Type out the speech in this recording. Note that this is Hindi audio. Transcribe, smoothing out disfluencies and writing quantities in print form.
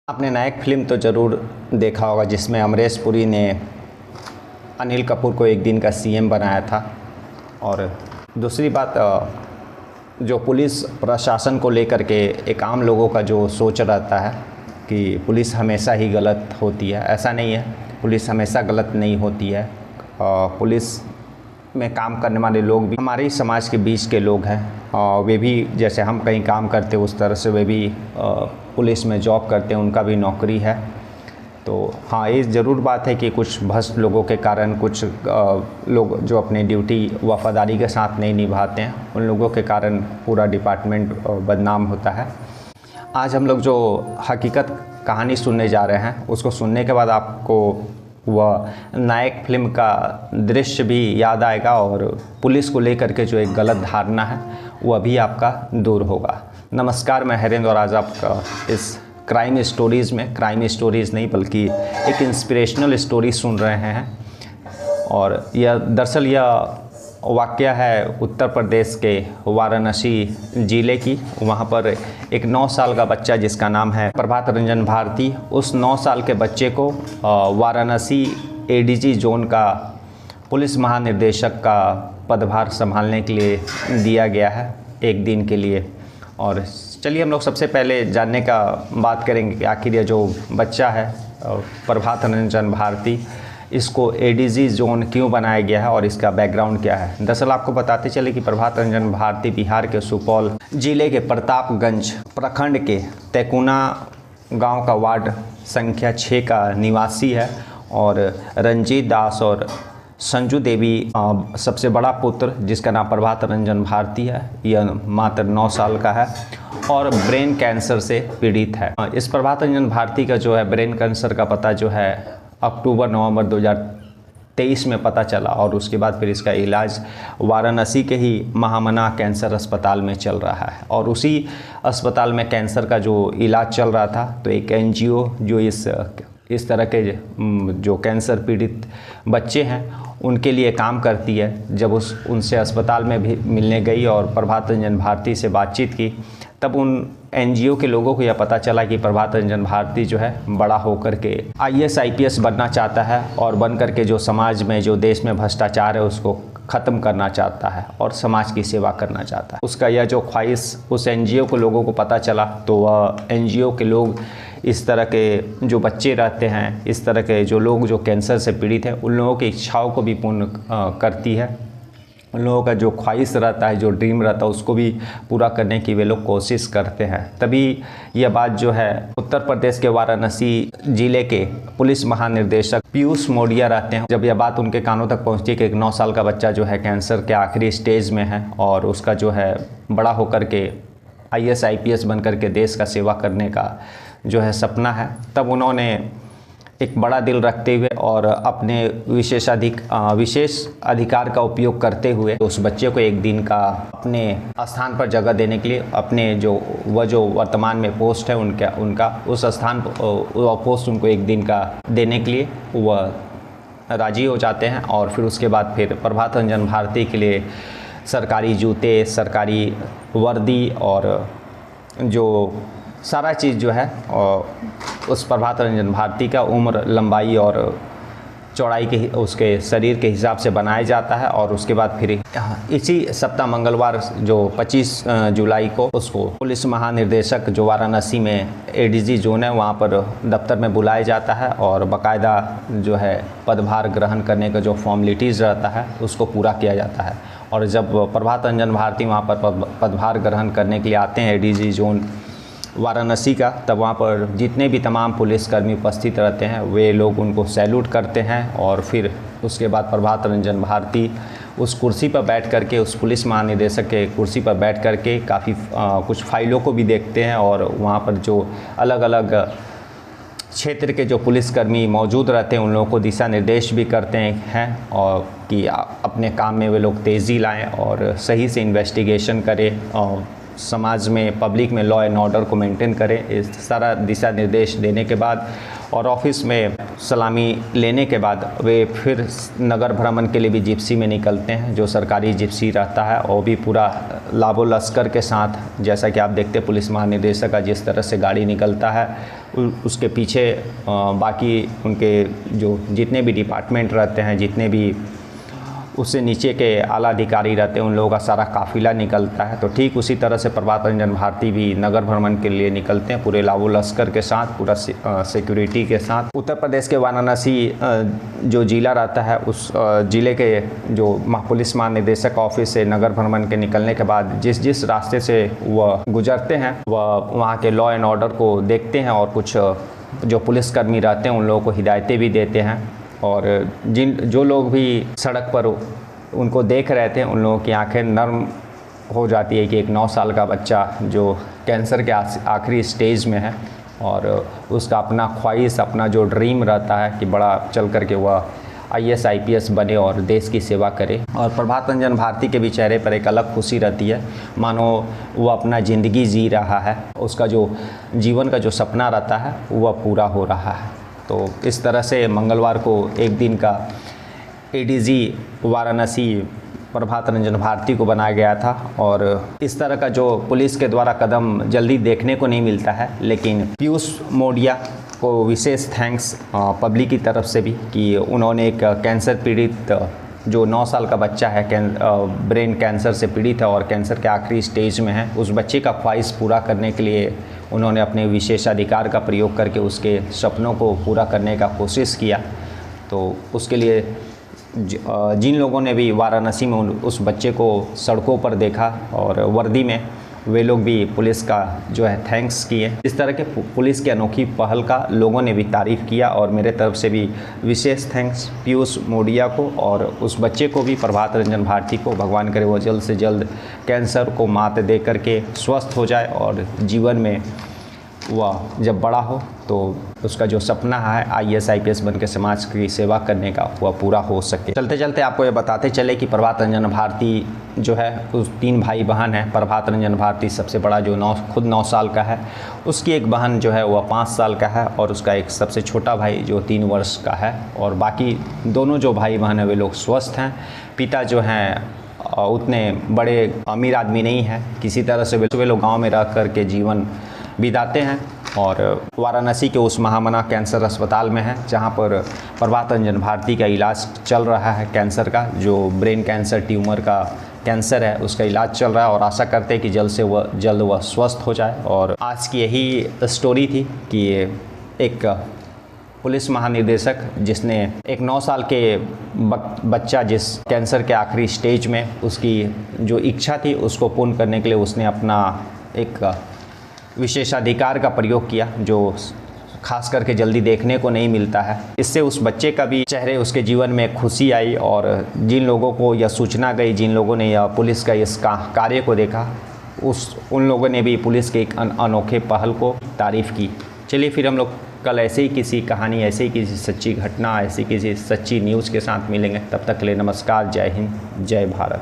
आपने नायक फिल्म तो ज़रूर देखा होगा जिसमें अमरीश पुरी ने अनिल कपूर को एक दिन का सीएम बनाया था। और दूसरी बात, जो पुलिस प्रशासन को लेकर के एक आम लोगों का जो सोच रहता है कि पुलिस हमेशा ही गलत होती है, ऐसा नहीं है। पुलिस हमेशा गलत नहीं होती है। पुलिस में काम करने वाले लोग भी हमारे ही समाज के बीच के लोग हैं। वे भी जैसे हम कहीं काम करते उस तरह से वे भी पुलिस में जॉब करते हैं, उनका भी नौकरी है। तो हाँ, ये ज़रूर बात है कि कुछ भ्रष्ट लोगों के कारण कुछ लोग जो अपनी ड्यूटी वफादारी के साथ नहीं निभाते हैं, उन लोगों के कारण पूरा डिपार्टमेंट बदनाम होता है। आज हम लोग जो हकीकत कहानी सुनने जा रहे हैं, उसको सुनने के बाद आपको वह नायक फिल्म का दृश्य भी याद आएगा और पुलिस को लेकर के जो एक गलत धारणा है वह भी आपका दूर होगा। नमस्कार, मैं हरेंद्र और आज आपका इस क्राइम स्टोरीज़ नहीं बल्कि एक इंस्पिरेशनल स्टोरी सुन रहे हैं। और यह दरअसल यह वाक़या है उत्तर प्रदेश के वाराणसी ज़िले की। वहाँ पर एक 9 साल का बच्चा जिसका नाम है प्रभात रंजन भारती, उस 9 साल के बच्चे को वाराणसी एडीजी जोन का पुलिस महानिदेशक का पदभार संभालने के लिए दिया गया है एक दिन के लिए। और चलिए हम लोग सबसे पहले जानने का बात करेंगे कि आखिर यह जो बच्चा है प्रभात रंजन भारती, इसको एडीजी जोन क्यों बनाया गया है और इसका बैकग्राउंड क्या है। दरअसल आपको बताते चले कि प्रभात रंजन भारती बिहार के सुपौल जिले के प्रतापगंज प्रखंड के तैकुना गांव का वार्ड संख्या 6 का निवासी है। और रंजीत दास और संजू देवी सबसे बड़ा पुत्र, जिसका नाम प्रभात रंजन भारती है, यह मात्र 9 साल का है और ब्रेन कैंसर से पीड़ित है। इस प्रभात रंजन भारती का जो है ब्रेन कैंसर का पता जो है अक्टूबर-नवंबर 2023 में पता चला और उसके बाद फिर इसका इलाज वाराणसी के ही महामना कैंसर अस्पताल में चल रहा है। और उसी अस्पताल में कैंसर का जो इलाज चल रहा था, तो एक एनजीओ जो इस तरह के जो कैंसर पीड़ित बच्चे हैं उनके लिए काम करती है, जब उनसे अस्पताल में भी मिलने गई और प्रभात रंजन भारती से बातचीत की, तब उन एनजीओ के लोगों को यह पता चला कि प्रभात रंजन भारती जो है बड़ा होकर के आईएएस आईपीएस बनना चाहता है और बन करके जो समाज में, जो देश में भ्रष्टाचार है उसको ख़त्म करना चाहता है और समाज की सेवा करना चाहता है। उसका यह जो ख्वाहिश उस एनजीओ को लोगों को पता चला, तो वह एनजीओ के लोग इस तरह के जो बच्चे रहते हैं, इस तरह के जो लोग जो कैंसर से पीड़ित हैं, उन लोगों की इच्छाओं को भी पूर्ण करती है। उन लोगों का जो ख्वाहिश रहता है, जो ड्रीम रहता है, उसको भी पूरा करने की वे लोग कोशिश करते हैं। तभी यह बात जो है उत्तर प्रदेश के वाराणसी जिले के पुलिस महानिदेशक पीयूष मोडिया रहते हैं, जब यह बात उनके कानों तक पहुंची कि एक 9 साल का बच्चा जो है कैंसर के आखिरी स्टेज में है और उसका जो है बड़ा होकर के आईएएस आईपीएस बन करके देश का सेवा करने का जो है सपना है, तब उन्होंने एक बड़ा दिल रखते हुए और अपने विशेष अधिकार का उपयोग करते हुए उस बच्चे को एक दिन का अपने स्थान पर जगह देने के लिए, अपने जो वर्तमान में पोस्ट है उनका उस स्थान पोस्ट उनको एक दिन का देने के लिए वह राजी हो जाते हैं। और फिर उसके बाद फिर प्रभात रंजन भारती के लिए सरकारी जूते, सरकारी वर्दी और जो सारा चीज़ जो है और उस प्रभात रंजन भारती का उम्र, लंबाई और चौड़ाई के उसके शरीर के हिसाब से बनाया जाता है। और उसके बाद फिर इसी सप्ताह मंगलवार जो 25 जुलाई को उसको पुलिस महानिदेशक जो वाराणसी में एडीजी जोन है वहाँ पर दफ्तर में बुलाया जाता है और बाकायदा जो है पदभार ग्रहण करने का जो फॉर्मेलिटीज़ रहता है उसको पूरा किया जाता है। और जब प्रभात रंजन भारती वहाँ पर पदभार ग्रहण करने के लिए आते हैं एडीजी जोन वाराणसी का, तब वहाँ पर जितने भी तमाम पुलिसकर्मी उपस्थित रहते हैं वे लोग उनको सैल्यूट करते हैं। और फिर उसके बाद प्रभात रंजन भारती उस कुर्सी पर बैठ करके, उस पुलिस महानिदेशक के कुर्सी पर बैठ करके काफ़ी कुछ फाइलों को भी देखते हैं और वहाँ पर जो अलग अलग क्षेत्र के जो पुलिसकर्मी मौजूद रहते हैं उन लोगों को दिशा निर्देश भी करते हैं और कि अपने काम में वे लोग तेज़ी लाएँ और सही से इन्वेस्टिगेशन करें और समाज में, पब्लिक में लॉ एंड ऑर्डर को मेंटेन करें। इस सारा दिशा निर्देश देने के बाद और ऑफिस में सलामी लेने के बाद वे फिर नगर भ्रमण के लिए भी जिप्सी में निकलते हैं। जो सरकारी जिप्सी रहता है वो भी पूरा लाबो लश्कर के साथ, जैसा कि आप देखते हैं पुलिस महानिदेशक का जिस तरह से गाड़ी निकलता है, उसके पीछे बाकी उनके जो जितने भी डिपार्टमेंट रहते हैं, जितने भी उससे नीचे के आला अधिकारी रहते हैं, उन लोगों का सारा काफ़िला निकलता है। तो ठीक उसी तरह से प्रभात रंजन भारती भी नगर भ्रमण के लिए निकलते हैं पूरे लावो लश्कर के साथ, पूरा सिक्योरिटी के साथ। उत्तर प्रदेश के वाराणसी जो ज़िला रहता है, उस ज़िले के जो पुलिस महानिदेशक ऑफिस से नगर भ्रमण के निकलने के बाद जिस जिस रास्ते से वह गुजरते हैं, वह वहाँ के लॉ एंड ऑर्डर को देखते हैं और कुछ जो पुलिसकर्मी रहते हैं उन लोगों को हिदायतें भी देते हैं। और जो लोग भी सड़क पर उनको देख रहे थे, उन लोगों की आंखें नर्म हो जाती है कि एक 9 साल का बच्चा जो कैंसर के आखिरी स्टेज में है और उसका अपना ख्वाहिश, अपना जो ड्रीम रहता है कि बड़ा चल कर के वह IAS IPS बने और देश की सेवा करे। और प्रभात रंजन भारती के भी चेहरे पर एक अलग खुशी रहती है, मानो वो अपना ज़िंदगी जी रहा है, उसका जो जीवन का जो सपना रहता है वह पूरा हो रहा है। तो इस तरह से मंगलवार को एक दिन का ADG वाराणसी प्रभात रंजन भारती को बनाया गया था। और इस तरह का जो पुलिस के द्वारा कदम जल्दी देखने को नहीं मिलता है, लेकिन पीयूष मोडिया को विशेष थैंक्स पब्लिक की तरफ से भी कि उन्होंने एक कैंसर पीड़ित जो 9 साल का बच्चा है, ब्रेन कैंसर से पीड़ित है और कैंसर के आखिरी स्टेज में है, उस बच्चे का ख्वाहिश पूरा करने के लिए उन्होंने अपने विशेषाधिकार का प्रयोग करके उसके सपनों को पूरा करने का कोशिश किया। तो उसके लिए जिन लोगों ने भी वाराणसी में उस बच्चे को सड़कों पर देखा और वर्दी में, वे लोग भी पुलिस का जो है थैंक्स किए। इस तरह के पुलिस की अनोखी पहल का लोगों ने भी तारीफ़ किया और मेरे तरफ से भी विशेष थैंक्स पीयूष मोडिया को और उस बच्चे को भी, प्रभात रंजन भारती को। भगवान करे वो जल्द से जल्द कैंसर को मात दे करके स्वस्थ हो जाए और जीवन में वह जब बड़ा हो तो उसका जो सपना है IAS IPS बन के समाज की सेवा करने का, वह पूरा हो सके। चलते चलते आपको ये बताते चले कि प्रभात रंजन भारती जो है, उस 3 भाई बहन हैं। प्रभात रंजन भारती सबसे बड़ा जो खुद 9 साल का है, उसकी एक बहन जो है वह 5 साल का है और उसका एक सबसे छोटा भाई जो 3 वर्ष का है। और बाकी दोनों जो भाई बहन हैं वे लोग स्वस्थ हैं। पिता जो हैं उतने बड़े अमीर आदमी नहीं है, किसी तरह से वे लोग गाँव में रह कर के जीवन बिताते हैं और वाराणसी के उस महामना कैंसर अस्पताल में है जहां पर प्रभात रंजन भारती का इलाज चल रहा है। कैंसर का जो ब्रेन कैंसर, ट्यूमर का कैंसर है, उसका इलाज चल रहा है और आशा करते हैं कि जल्द वह स्वस्थ हो जाए। और आज की यही स्टोरी थी कि एक पुलिस महानिदेशक जिसने एक 9 साल के बच्चा जिस कैंसर के आखिरी स्टेज में, उसकी जो इच्छा थी उसको पूर्ण करने के लिए उसने अपना एक विशेषाधिकार का प्रयोग किया, जो खास करके जल्दी देखने को नहीं मिलता है। इससे उस बच्चे का भी चेहरे, उसके जीवन में खुशी आई और जिन लोगों को यह सूचना गई, जिन लोगों ने यह पुलिस का इस कार्य को देखा, उन लोगों ने भी पुलिस के एक अनोखे पहल को तारीफ़ की। चलिए फिर हम लोग कल ऐसे ही किसी कहानी, ऐसे ही किसी सच्ची घटना, ऐसी किसी सच्ची न्यूज़ के साथ मिलेंगे। तब तक के लिए नमस्कार, जय हिंद, जय भारत।